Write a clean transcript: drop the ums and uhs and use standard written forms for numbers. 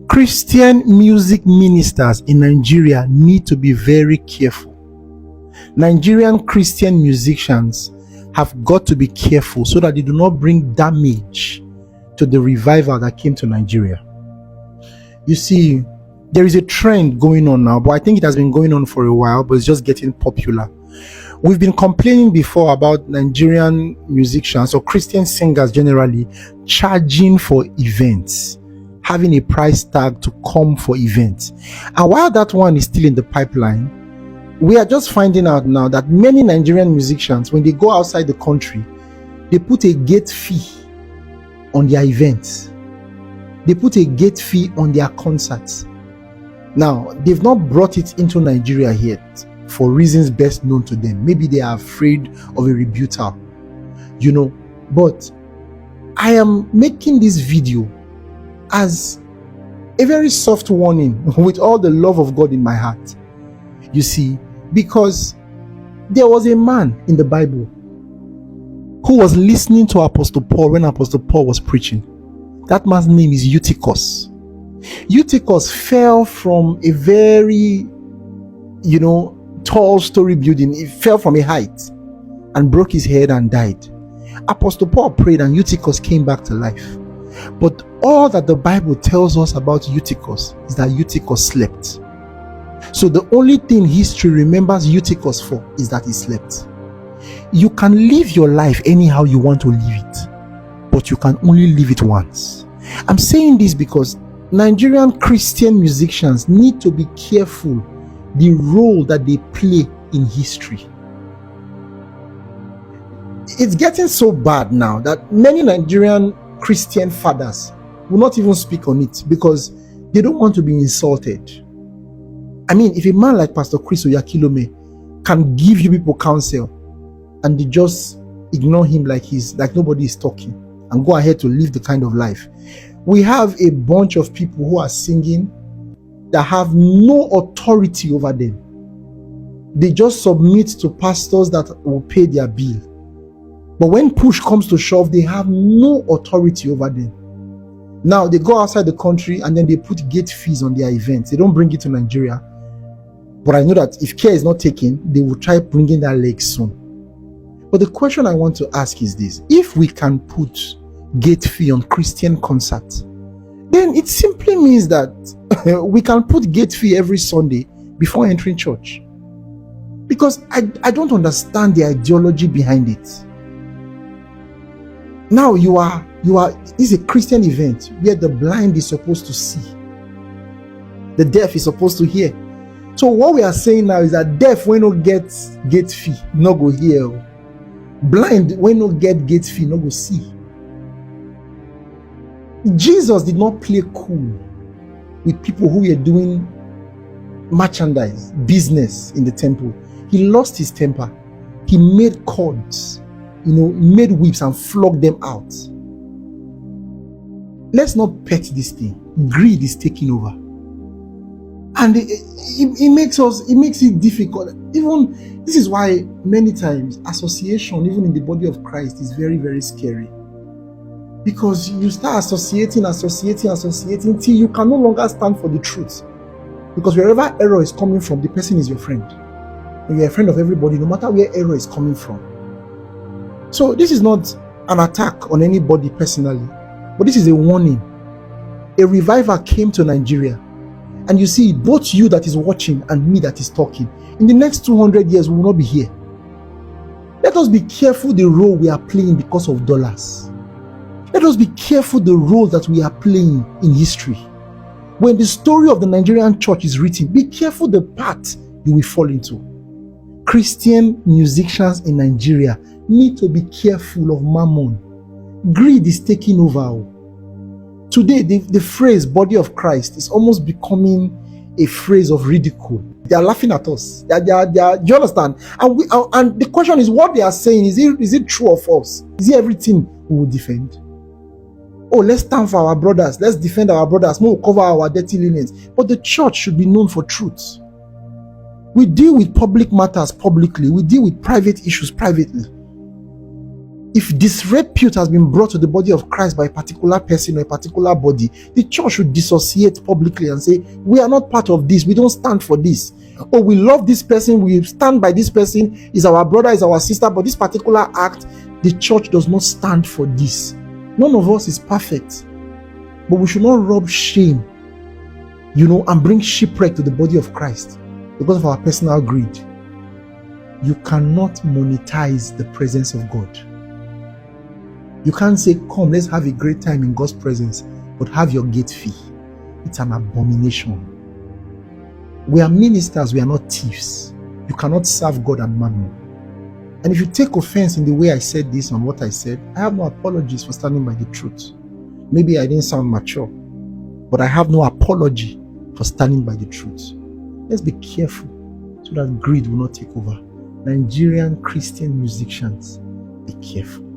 Christian music ministers in Nigeria need to be very careful. Nigerian Christian musicians have got to be careful so that they do not bring damage to the revival that came to Nigeria. You see, there is a trend going on now, but I think it has been going on for a while, but it's just getting popular. We've been complaining before about Nigerian musicians or Christian singers generally charging for events, having a price tag to come for events. And while that one is still in the pipeline, we are just finding out now that many Nigerian musicians, when they go outside the country, they put a gate fee on their events. They put a gate fee on their concerts. Now, they've not brought it into Nigeria yet for reasons best known to them. Maybe they are afraid of a rebuttal, but I am making this video as a very soft warning with all the love of God in my heart. You see, because there was a man in the Bible who was listening to Apostle Paul when Apostle Paul was preaching. That man's name is Eutychus. Eutychus fell from a very, tall story building. He fell from a height and broke his head and died. Apostle Paul prayed and Eutychus came back to life. But all that the Bible tells us about Eutychus is that Eutychus slept. So the only thing history remembers Eutychus for is that he slept. You can live your life anyhow you want to live it, but you can only live it once. I'm saying this because Nigerian Christian musicians need to be careful the role that they play in history. It's getting so bad now that many Nigerian Christian fathers will not even speak on it because they don't want to be insulted. I mean, if a man like Pastor Chris Oyakilome can give you people counsel and they just ignore him like nobody is talking and go ahead to live the kind of life. We have a bunch of people who are singing that have no authority over them. They just submit to pastors that will pay their bill. But when push comes to shove, they have no authority over them. Now they go outside the country and then they put gate fees on their events. They don't bring it to Nigeria. But I know that if care is not taken, they will try bringing that leg soon. But the question I want to ask is this: if we can put gate fee on Christian concerts, then it simply means that we can put gate fee every Sunday before entering church. Because I don't understand the ideology behind it. Now this is a Christian event where the blind is supposed to see, the deaf is supposed to hear. So what we are saying now is that deaf when no get gate fee, no go hear. Blind when no get gate fee, no go see. Jesus did not play cool with people who were doing merchandise, business in the temple. He lost his temper. He made cords, made whips and flogged them out. Let's not pet this thing. Greed is taking over. And it makes it difficult. Even this is why many times association, even in the body of Christ, is very, very scary. Because you start associating till you can no longer stand for the truth. Because wherever error is coming from, the person is your friend. And you're a friend of everybody, no matter where error is coming from. So this is not an attack on anybody personally, but this is a warning. A revival came to Nigeria. And you see, both you that is watching and me that is talking, in the next 200 years, we will not be here. Let us be careful the role we are playing because of dollars. Let us be careful the role that we are playing in history. When the story of the Nigerian church is written, be careful the part you will fall into. Christian musicians in Nigeria need to be careful of mammon. Greed is taking over. Today, the phrase body of Christ is almost becoming a phrase of ridicule. They are laughing at us. Do you understand? And the question is, what they are saying, is it true or false? Is it everything we will defend? Oh, let's stand for our brothers. Let's defend our brothers. We'll cover our dirty linens. But the church should be known for truth. We deal with public matters publicly. We deal with private issues privately. If disrepute has been brought to the body of Christ by a particular person or a particular body, the church should dissociate publicly and say, we are not part of this, we don't stand for this. Or we love this person, we stand by this person, is our brother, is our sister, but this particular act, the church does not stand for this. None of us is perfect, but we should not rub shame, and bring shipwreck to the body of Christ because of our personal greed. You cannot monetize the presence of God. You can't say, come, let's have a great time in God's presence, but have your gate fee. It's an abomination. We are ministers, we are not thieves. You cannot serve God and mammon. And if you take offense in the way I said this and what I said, I have no apologies for standing by the truth. Maybe I didn't sound mature, but I have no apology for standing by the truth. Let's be careful so that greed will not take over. Nigerian Christian musicians, be careful.